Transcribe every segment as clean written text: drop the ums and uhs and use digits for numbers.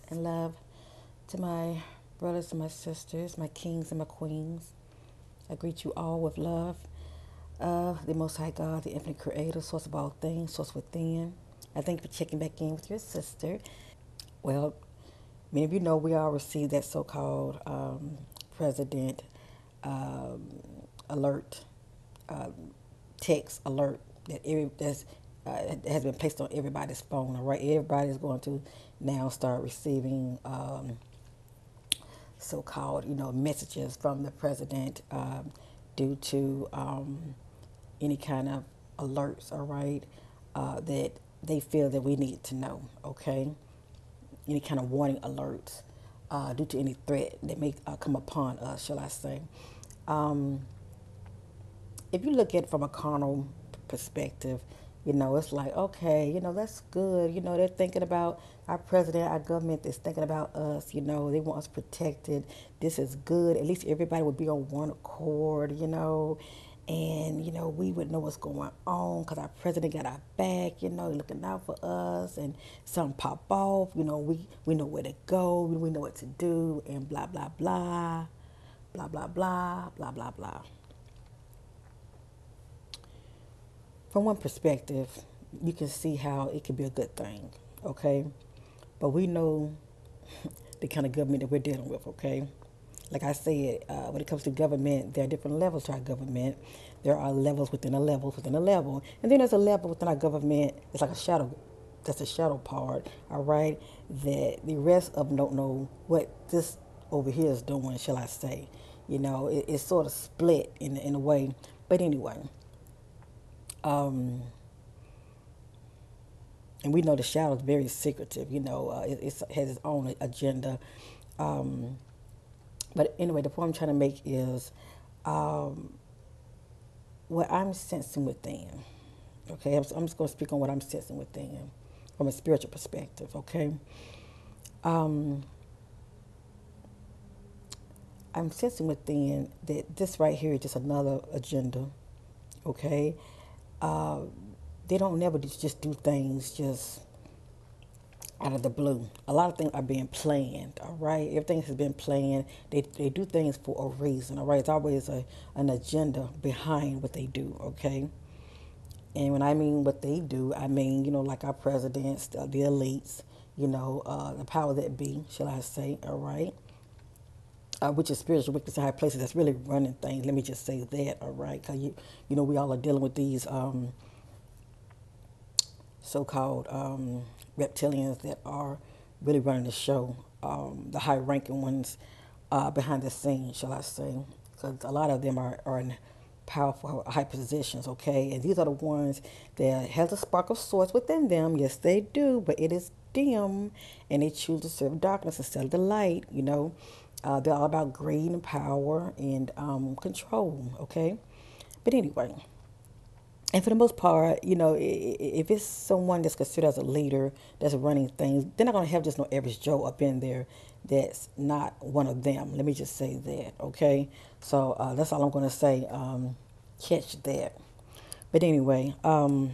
and love to my brothers and my sisters, my kings and my queens. I greet you all with love of the Most High God, the infinite creator, source of all things, source within. I thank you for checking back in with your sister. Well, many of you know we all received that so-called president um, alert, text alert that's has been placed on everybody's phone. All right, everybody's going to now start receiving so-called, messages from the president due to any kind of alerts. All right, that they feel that we need to know. Okay, any kind of warning alerts due to any threat that may come upon us, shall I say. Um, if you look at it from a carnal perspective, it's like, okay, that's good. They're thinking about our president, our government is thinking about us, they want us protected. This is good. At least everybody would be on one accord, and, we would know what's going on because our president got our back, looking out for us, and something pop off, we know where to go, we know what to do, and blah, blah, blah, blah, blah, blah, blah, blah, blah. From one perspective, you can see how it could be a good thing, okay? But we know the kind of government that we're dealing with, okay? Like I said, when it comes to government, there are different levels to our government. There are levels within a level within a level. And then there's a level within our government, it's like a shadow, that's a shadow part, all right? That the rest of them don't know what this over here is doing, shall I say. It's sort of split in a way. But anyway, um, and we know the shadow is very secretive. It has its own agenda. Um, but anyway, the point I'm trying to make is um, what I'm sensing within. Okay, I'm just going to speak on what I'm sensing within from a spiritual perspective. Okay, um, I'm sensing within that this right here is just another agenda. Okay, uh, they don't never just do things just out of the blue. A lot of things are being planned, all right? Everything has been planned. They do things for a reason, all right? It's always an agenda behind what they do, okay? And when I mean what they do, I mean, like our presidents, the elites, the power that be, shall I say, all right? Which is spiritual wickedness in high places that's really running things. Let me just say that, all right? Because, we all are dealing with these so-called reptilians that are really running the show, the high-ranking ones behind the scenes, shall I say, because a lot of them are in powerful high positions, okay? And these are the ones that has a spark of source within them. Yes, they do, but it is dim, and they choose to serve darkness instead of the light. They're all about greed and power and control, okay? But anyway, and for the most part, if it's someone that's considered as a leader that's running things, they're not going to have just no average Joe up in there that's not one of them. Let me just say that, okay? So that's all I'm going to say. Catch that. But anyway, but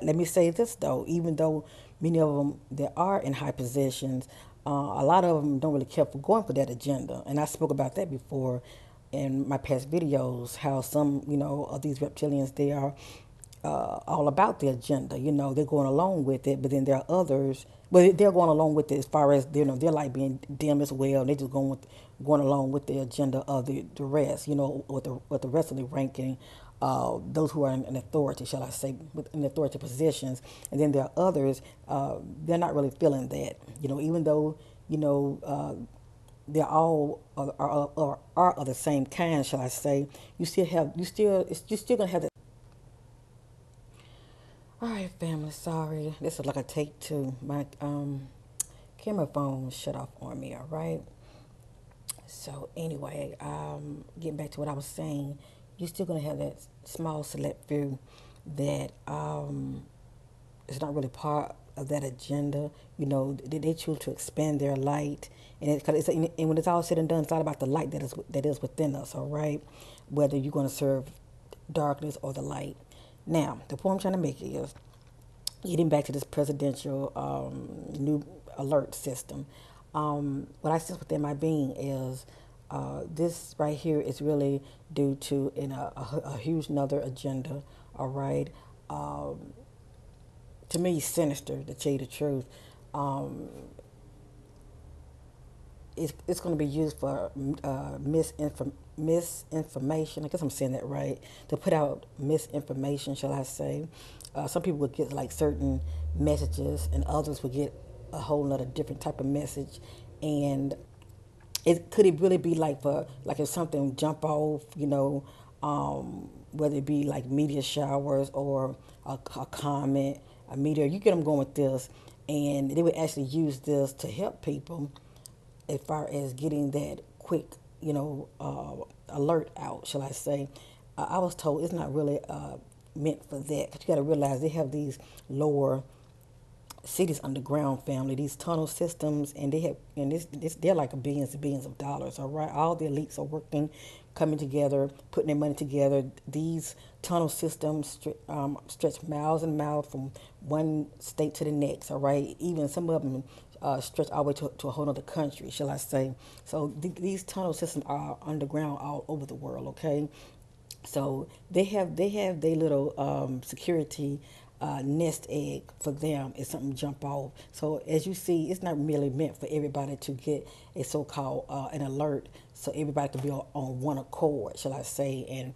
let me say this though. Even though many of them that are in high positions, a lot of them don't really care for going for that agenda. And I spoke about that before in my past videos. How some of these reptilians, they are all about the agenda. They're going along with it, but then there are others. But they're going along with it as far as their light being dim as well. They just going along with the agenda of the rest. With the rest of the ranking, those who are in authority, shall I say, in authority positions. And then there are others. They're not really feeling that. Even though they're all are of the same kind, shall I say. You're still gonna have that. All right, family. Sorry, this is like a take two. My camera phone shut off on me. All right. So anyway, getting back to what I was saying, you're still gonna have that small select few that is not really part of that agenda. They choose to expand their light, and when it's all said and done, it's all about the light that is within us. All right, whether you're going to serve darkness or the light. Now, the point I'm trying to make is getting back to this presidential new alert system, what I sense within my being is this right here is really due to a huge another agenda. All right, to me, sinister to tell you the truth. Um, it's going to be used for misinformation. I guess I'm saying that right. To put out misinformation, shall I say? Some people would get like certain messages, and others would get a whole other different type of message. And it really be like for like if something jump off, whether it be like media showers or a comment, a media, you get them going with this, and they would actually use this to help people as far as getting that quick, alert out, shall I say. I was told it's not really meant for that. 'Cause you got to realize they have these lower cities underground, family, these tunnel systems, and they have, and they're like billions and billions of dollars. All right, all the elites are working, coming together, putting their money together. These tunnel systems stretch miles and miles from one state to the next. All right, even some of them stretch all the way to a whole other country, shall I say? So these tunnel systems are underground all over the world. Okay, so they have their little security nest egg for them if something jump off. So as you see, it's not really meant for everybody to get a so-called an alert, so everybody can be on one accord, shall I say, and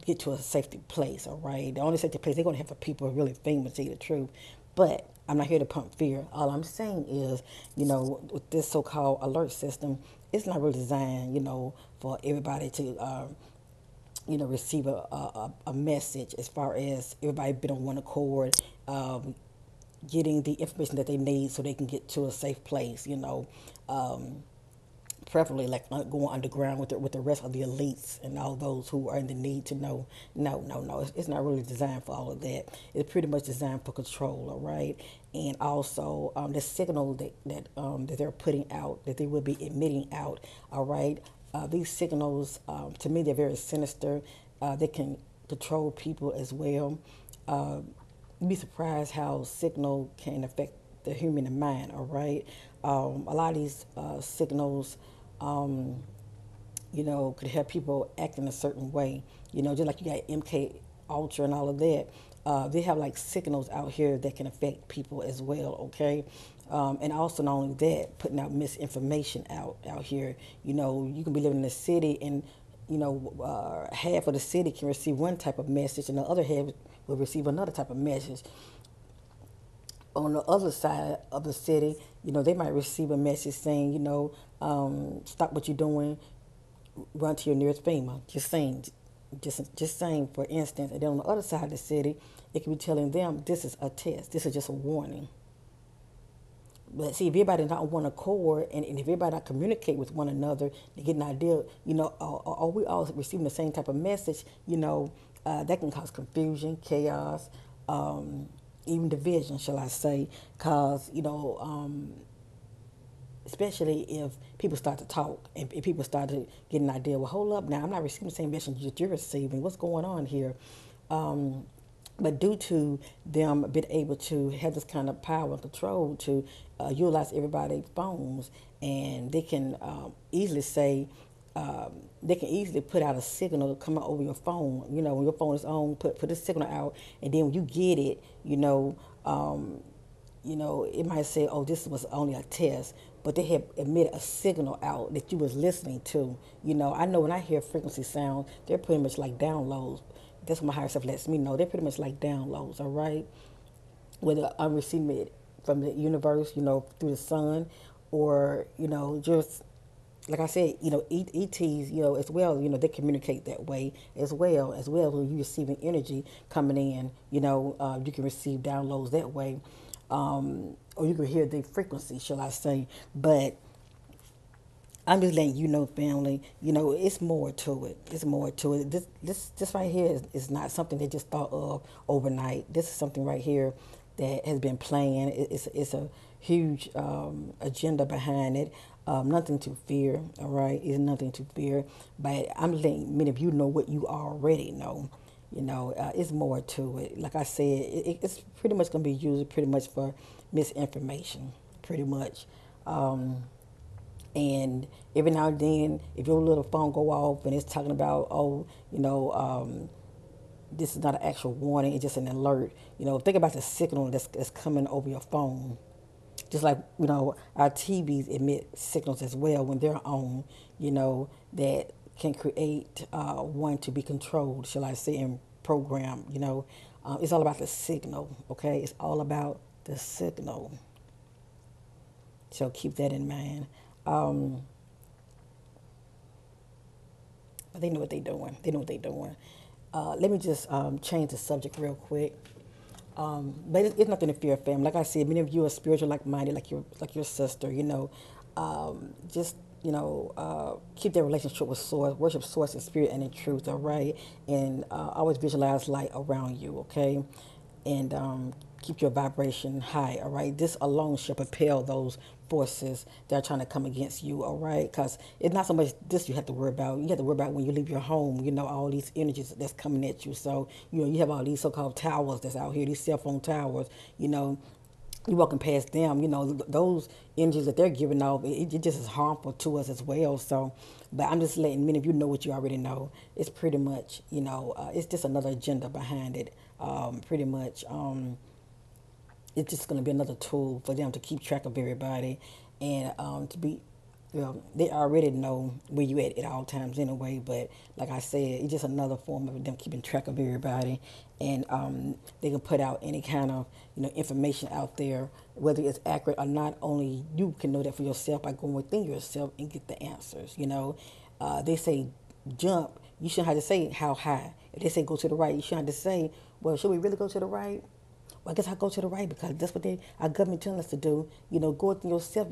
get to a safety place. All right, the only safety place they're gonna have for people who are really famous, to tell you the truth. But I'm not here to pump fear. All I'm saying is, with this so-called alert system, it's not really designed, for everybody to receive a message as far as everybody been on one accord, getting the information that they need so they can get to a safe place, preferably like going underground with the rest of the elites and all those who are in the need to know. No, no, no. It's not really designed for all of that. It's pretty much designed for control, all right? And also the signal that they're putting out, that they will be emitting out, all right? These signals, to me, they're very sinister. They can control people as well. You'd be surprised how signal can affect the human mind, all right? A lot of these signals, could have people act in a certain way. Just like you got MK Ultra and all of that. They have like signals out here that can affect people as well, okay? And also not only that, putting out misinformation out here. You can be living in a city and, half of the city can receive one type of message and the other half will receive another type of message. On the other side of the city, they might receive a message saying, stop what you're doing, run to your nearest FEMA. Just saying, for instance. And then on the other side of the city, it could be telling them this is a test, this is just a warning. But see, if everybody's not on one accord, and if everybody not communicate with one another to get an idea, are we all receiving the same type of message, that can cause confusion, chaos, even division, shall I say, cause, especially if people start to talk and people start to get an idea, well, hold up now, I'm not receiving the same message that you're receiving. What's going on here? But due to them being able to have this kind of power and control to utilize everybody's phones, and they can easily say, they can easily put out a signal coming over your phone. When your phone is on, put this signal out, and then when you get it, it might say, oh, this was only a test, but they have emitted a signal out that you was listening to. I know when I hear frequency sounds, they're pretty much like downloads. That's what my higher self lets me know. They're pretty much like downloads, all right? Whether I'm receiving it from the universe, through the sun, or, just, like I said, ETs, as well, they communicate that way as well when you're receiving energy coming in, you can receive downloads that way. Or you can hear the frequency, shall I say. But I'm just letting you know, family, it's more to it. It's more to it. This right here is not something they just thought of overnight. This is something right here that has been planned. It's a huge agenda behind it. Nothing to fear, all right? It's nothing to fear. But I'm letting many of you know what you already know. It's more to it. Like I said, it's pretty much going to be used pretty much for misinformation, pretty much. Um, and every now and then, if your little phone go off and it's talking about, oh, this is not an actual warning, it's just an alert. Think about the signal that's coming over your phone. Just like, our TVs emit signals as well when they're on, that can create one to be controlled, shall I say, and programmed. It's all about the signal, okay? It's all about the signal. So keep that in mind. Um, but they know what they're doing. They know what they're doing. Let me just change the subject real quick. But it's nothing to fear, fam. Like I said, many of you are spiritual, like-minded, like your sister. Just keep their relationship with Source, worship Source in spirit and in truth. All right, and always visualize light around you. Okay, and keep your vibration high. All right, this alone shall propel those forces that are trying to come against you. All right, because it's not so much this you have to worry about. You have to worry about when you leave your home. All these energies that's coming at you. So you have all these so-called towers that's out here, these cell phone towers. You walking past them, those energies that they're giving off, it just is harmful to us as well. So, but I'm just letting many of you know what you already know. It's pretty much, it's just another agenda behind it. Pretty much, it's just going to be another tool for them to keep track of everybody and to be they already know where you at all times anyway. But like I said, it's just another form of them keeping track of everybody, and they can put out any kind of information out there, whether it's accurate or not. Only you can know that for yourself by going within yourself and get the answers. They say jump, you shouldn't have to say how high. If they say go to the right, you shouldn't have to say, well, should we really go to the right? Well, I guess I go to the right because that's what our government telling us to do. Go within yourself,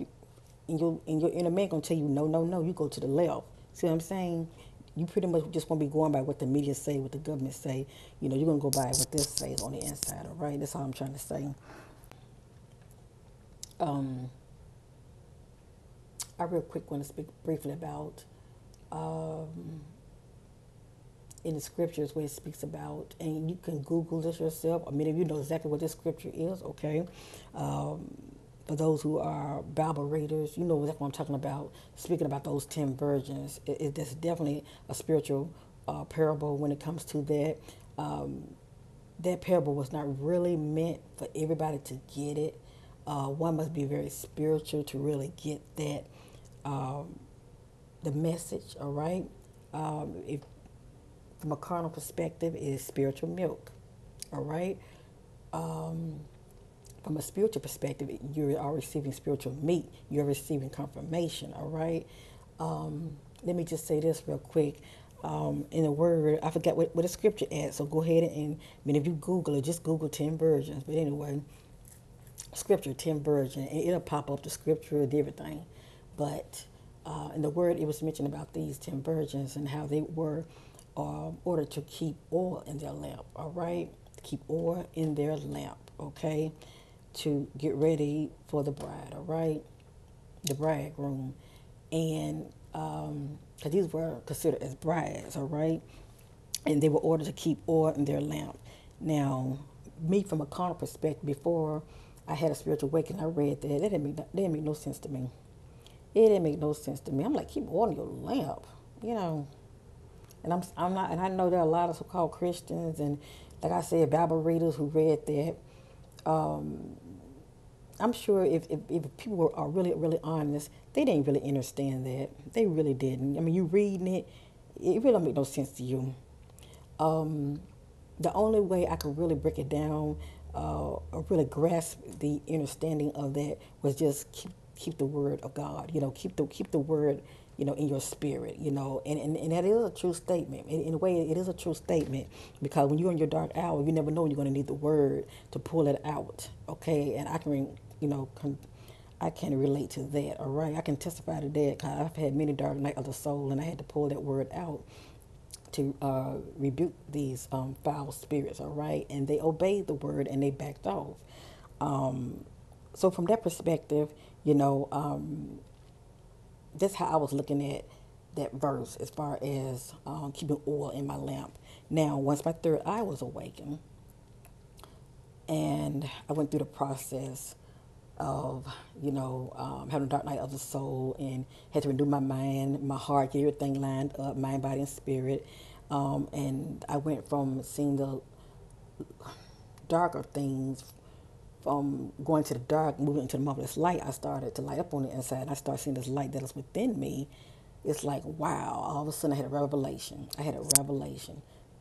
and your inner man gonna tell you no, no, no. You go to the left. See what I'm saying? You pretty much just won't be going by what the media say, what the government say. You're gonna go by what this says on the inside. All right, that's all I'm trying to say. Um, I real quick want to speak briefly about um, in the scriptures where it speaks about, and you can Google this yourself. I mean, if you know exactly what this scripture is, okay. Um, for those who are Bible readers, you know exactly what I'm talking about. Speaking about those 10 virgins, that's definitely a spiritual parable when it comes to that. Um, that parable was not really meant for everybody to get it. One must be very spiritual to really get that, the message, all right? If from a carnal perspective, it is spiritual milk, all right? Um, from a spiritual perspective, you are receiving spiritual meat. You're receiving confirmation, all right? Let me just say this real quick. In the word, I forgot what the scripture at, so go ahead and, I mean, if you Google it, just Google 10 virgins. But anyway, scripture, 10 virgins, and it'll pop up the scripture and everything. But in the word, it was mentioned about these 10 virgins and how they were ordered to keep oil in their lamp, all right? Keep oil in their lamp, okay? To get ready for the bride, all right? The bridegroom. And because these were considered as brides, all right? And they were ordered to keep oil in their lamp. Now, me from a carnal perspective, before I had a spiritual awakening, I read that. That didn't make no sense to me. It didn't make no sense to me. I'm like, keep oil in your lamp, you know. And I'm not, and I know there are a lot of so-called Christians and, like I said, Bible readers who read that. Um, I'm sure if people are really, really honest, they didn't really understand that. They really didn't. I mean, you reading it, it really don't make no sense to you. Um, the only way I could really break it down or really grasp the understanding of that was just keep the word of God. Keep the word, in your spirit. And that is a true statement. In a way, it is a true statement because when you're in your dark hour, you never know when you're going to need the word to pull it out. Okay, and I can, I can relate to that. All right, I can testify to that because I've had many dark nights of the soul, and I had to pull that word out to rebuke these foul spirits, all right? And they obeyed the word and they backed off. So from that perspective, that's how I was looking at that verse as far as keeping oil in my lamp. Now, once my third eye was awakened, and I went through the process of, having a dark night of the soul, and had to renew my mind, my heart, get everything lined up, mind, body, and spirit. And I went from seeing the darker things, from going to the dark, moving into the marvelous light. I started to light up on the inside, and I started seeing this light that is within me. It's like, wow, all of a sudden I had a revelation.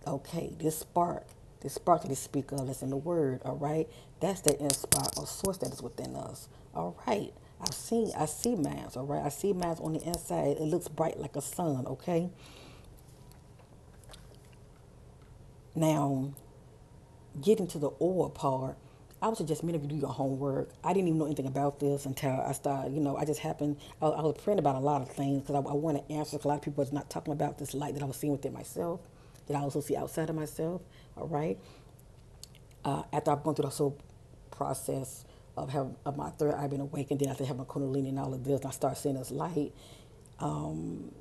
Okay, this spark that they speak of that's in the word, all right? That's that inner spark or source that is within us. All right. I see mines, all right? I see mines on the inside. It looks bright like a sun, okay? Now, getting to the oil part, I would suggest many of you do your homework. I didn't even know anything about this until I started, I just happened, I was praying about a lot of things because I want to answer, because a lot of people was not talking about this light that I was seeing within myself, that I also see outside of myself, all right? After I've gone through the whole process of my third eye being awakened, then after having Kundalini and all of this, and I started seeing this light, and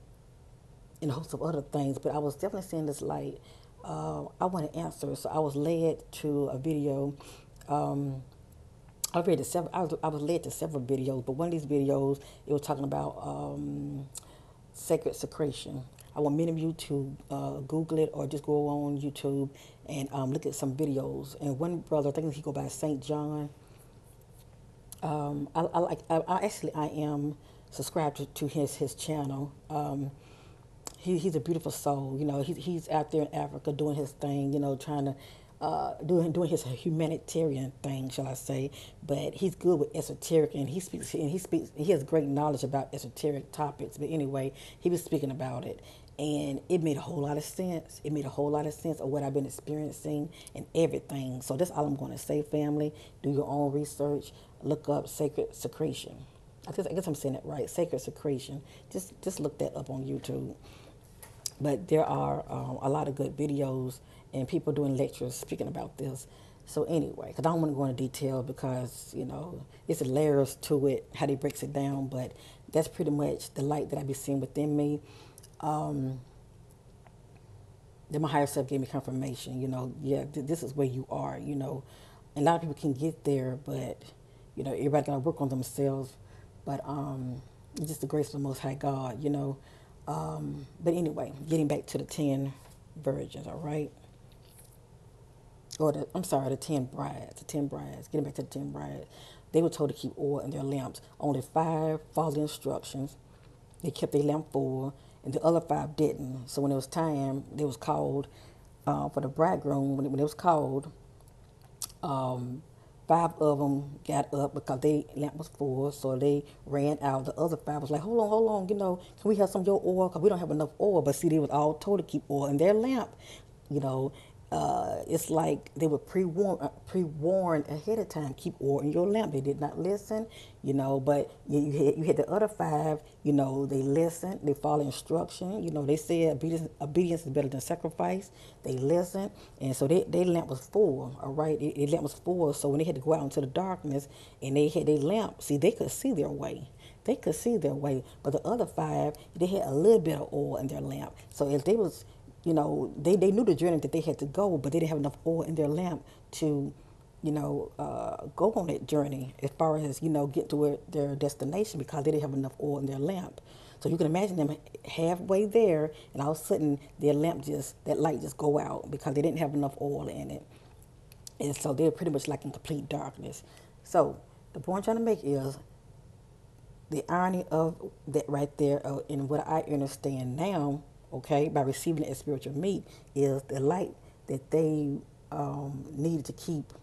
a host of other things, but I was definitely seeing this light. I want to answer, so I was led to a video. Um, I was led to several videos, but one of these videos, it was talking about sacred secretion. I want many of you to Google it or just go on YouTube and look at some videos. And one brother, I think he go by Saint John. I am subscribed to his channel. He's a beautiful soul. He's out there in Africa doing his thing. Trying to doing his humanitarian thing, shall I say? But he's good with esoteric, and he has great knowledge about esoteric topics. But anyway, he was speaking about it, and it made a whole lot of sense. It made a whole lot of sense of what I've been experiencing and everything. So that's all I'm going to say, family. Do your own research. Look up sacred secretion. I guess I'm saying it right. Sacred secretion. Just look that up on YouTube. But there are a lot of good videos and people doing lectures speaking about this. So anyway, because I don't want to go into detail because, it's layers to it, how they breaks it down. But that's pretty much the light that I be seeing within me. Then my higher self gave me confirmation, this is where you are, And a lot of people can get there, but, everybody got to work on themselves. But it's just the grace of the Most High God. But anyway, getting back to the 10 virgins, all right? The 10 brides. The 10 brides. Getting back to the 10 brides. They were told to keep oil in their lamps. Only 5 followed the instructions. They kept their lamp full, and the other 5 didn't. So when it was time, they was called for the bridegroom. When it was called, um, 5 of them got up because their lamp was full, so they ran out. The other 5 was like, hold on, can we have some of your oil? Because we don't have enough oil. But see, they was all told to keep oil in their lamp. You know, it's like they were pre-warned ahead of time, keep oil in your lamp. They did not listen, but you had the other 5, they listened, they followed instruction. They said obedience is better than sacrifice. They listened, and so their lamp was full, all right? Their lamp was full, so when they had to go out into the darkness and they had their lamp, see, they could see their way. They could see their way, but the other 5, they had a little bit of oil in their lamp. So if they was they knew the journey that they had to go, but they didn't have enough oil in their lamp to, go on that journey as far as, get to their destination because they didn't have enough oil in their lamp. So you can imagine them halfway there, and all of a sudden their lamp that light just go out because they didn't have enough oil in it. And so they're pretty much like in complete darkness. So the point I'm trying to make is the irony of that right there, and what I understand now, okay, by receiving it as spiritual meat, is the light that they needed to keep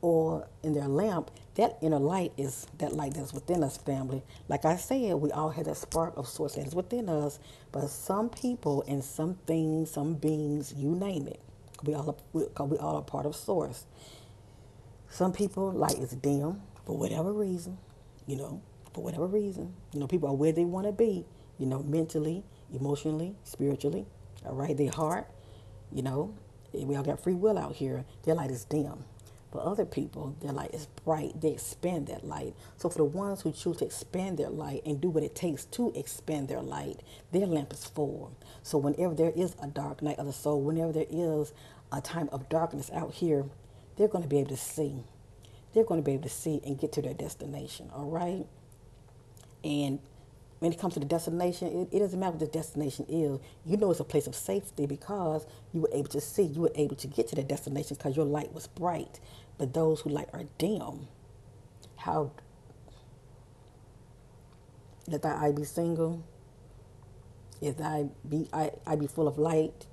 oil in their lamp. That inner light is that light that's within us, family. Like I said, we all have that spark of source that is within us, but some people and some things, some beings, you name it, we all are part of source. Some people, light is dim for whatever reason, for whatever reason. People are where they want to be, mentally, emotionally, spiritually, all right? Their heart, we all got free will out here. Their light is dim. For other people, their light is bright. They expand that light. So for the ones who choose to expand their light and do what it takes to expand their light, their lamp is full. So whenever there is a dark night of the soul, whenever there is a time of darkness out here, they're going to be able to see. They're going to be able to see and get to their destination, all right? And when it comes to the destination, it doesn't matter what the destination is. You know it's a place of safety because you were able to see, you were able to get to the destination because your light was bright. But those who light are dim, how let thy eye be single, if thy eye be full of light,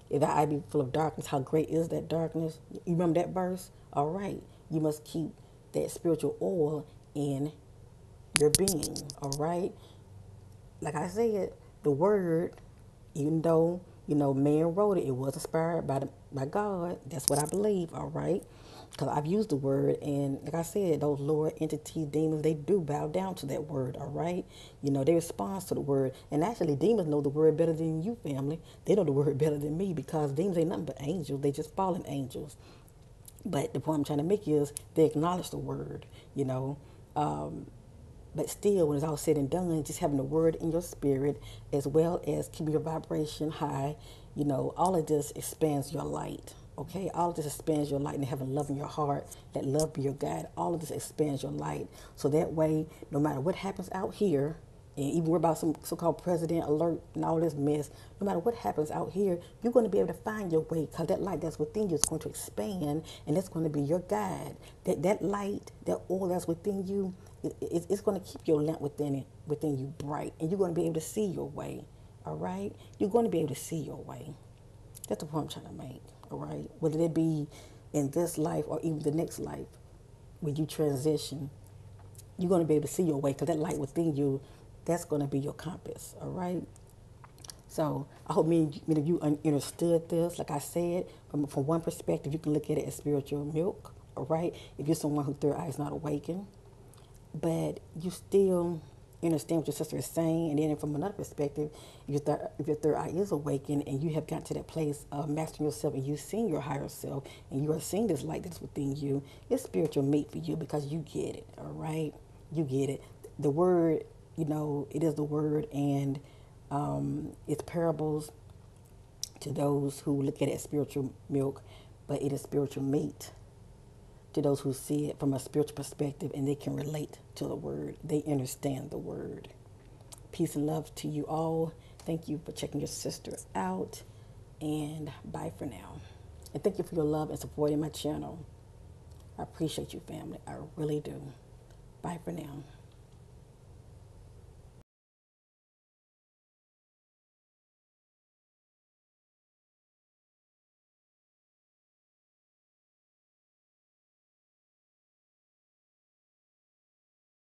if thy eye be full of darkness, how great is that darkness? You remember that verse? All right. You must keep that spiritual oil in your being, all right? Like I said, the word, even though, man wrote it, it was inspired by God. That's what I believe, all right? Because I've used the word, and like I said, those lower entity demons, they do bow down to that word, all right? They respond to the word. And actually, demons know the word better than you, family. They know the word better than me because demons ain't nothing but angels. They just fallen angels. But the point I'm trying to make is they acknowledge the word. But still, when it's all said and done, just having the word in your spirit as well as keeping your vibration high, all of this expands your light. Okay, all of this expands your light and having love in your heart, let love be your guide. All of this expands your light. So that way, no matter what happens out here, and even worry about some so-called president alert and all this mess, no matter what happens out here, you're going to be able to find your way because that light that's within you is going to expand and that's going to be your guide. That light, that oil that's within you, it's going to keep your lamp within you bright, and you're going to be able to see your way. All right, you're going to be able to see your way. That's the point I'm trying to make. All right, whether it be in this life or even the next life, when you transition, you're going to be able to see your way because that light within you, that's going to be your compass. All right. So I hope many of you understood this. Like I said, from one perspective, you can look at it as spiritual milk. All right. If you're someone whose third eye is not awakened, but you still understand what your sister is saying. And then from another perspective, if your third eye is awakened and you have gotten to that place of mastering yourself and you've seen your higher self and you are seeing this light that's within you, it's spiritual meat for you because you get it, all right? You get it. The word, it is the word, and it's parables to those who look at it as spiritual milk, but it is spiritual meat to those who see it from a spiritual perspective and they can relate to the word. They understand the word. Peace and love to you all. Thank you for checking your sister out, and bye for now. And thank you for your love and support in my channel. I appreciate you, family. I really do. Bye for now.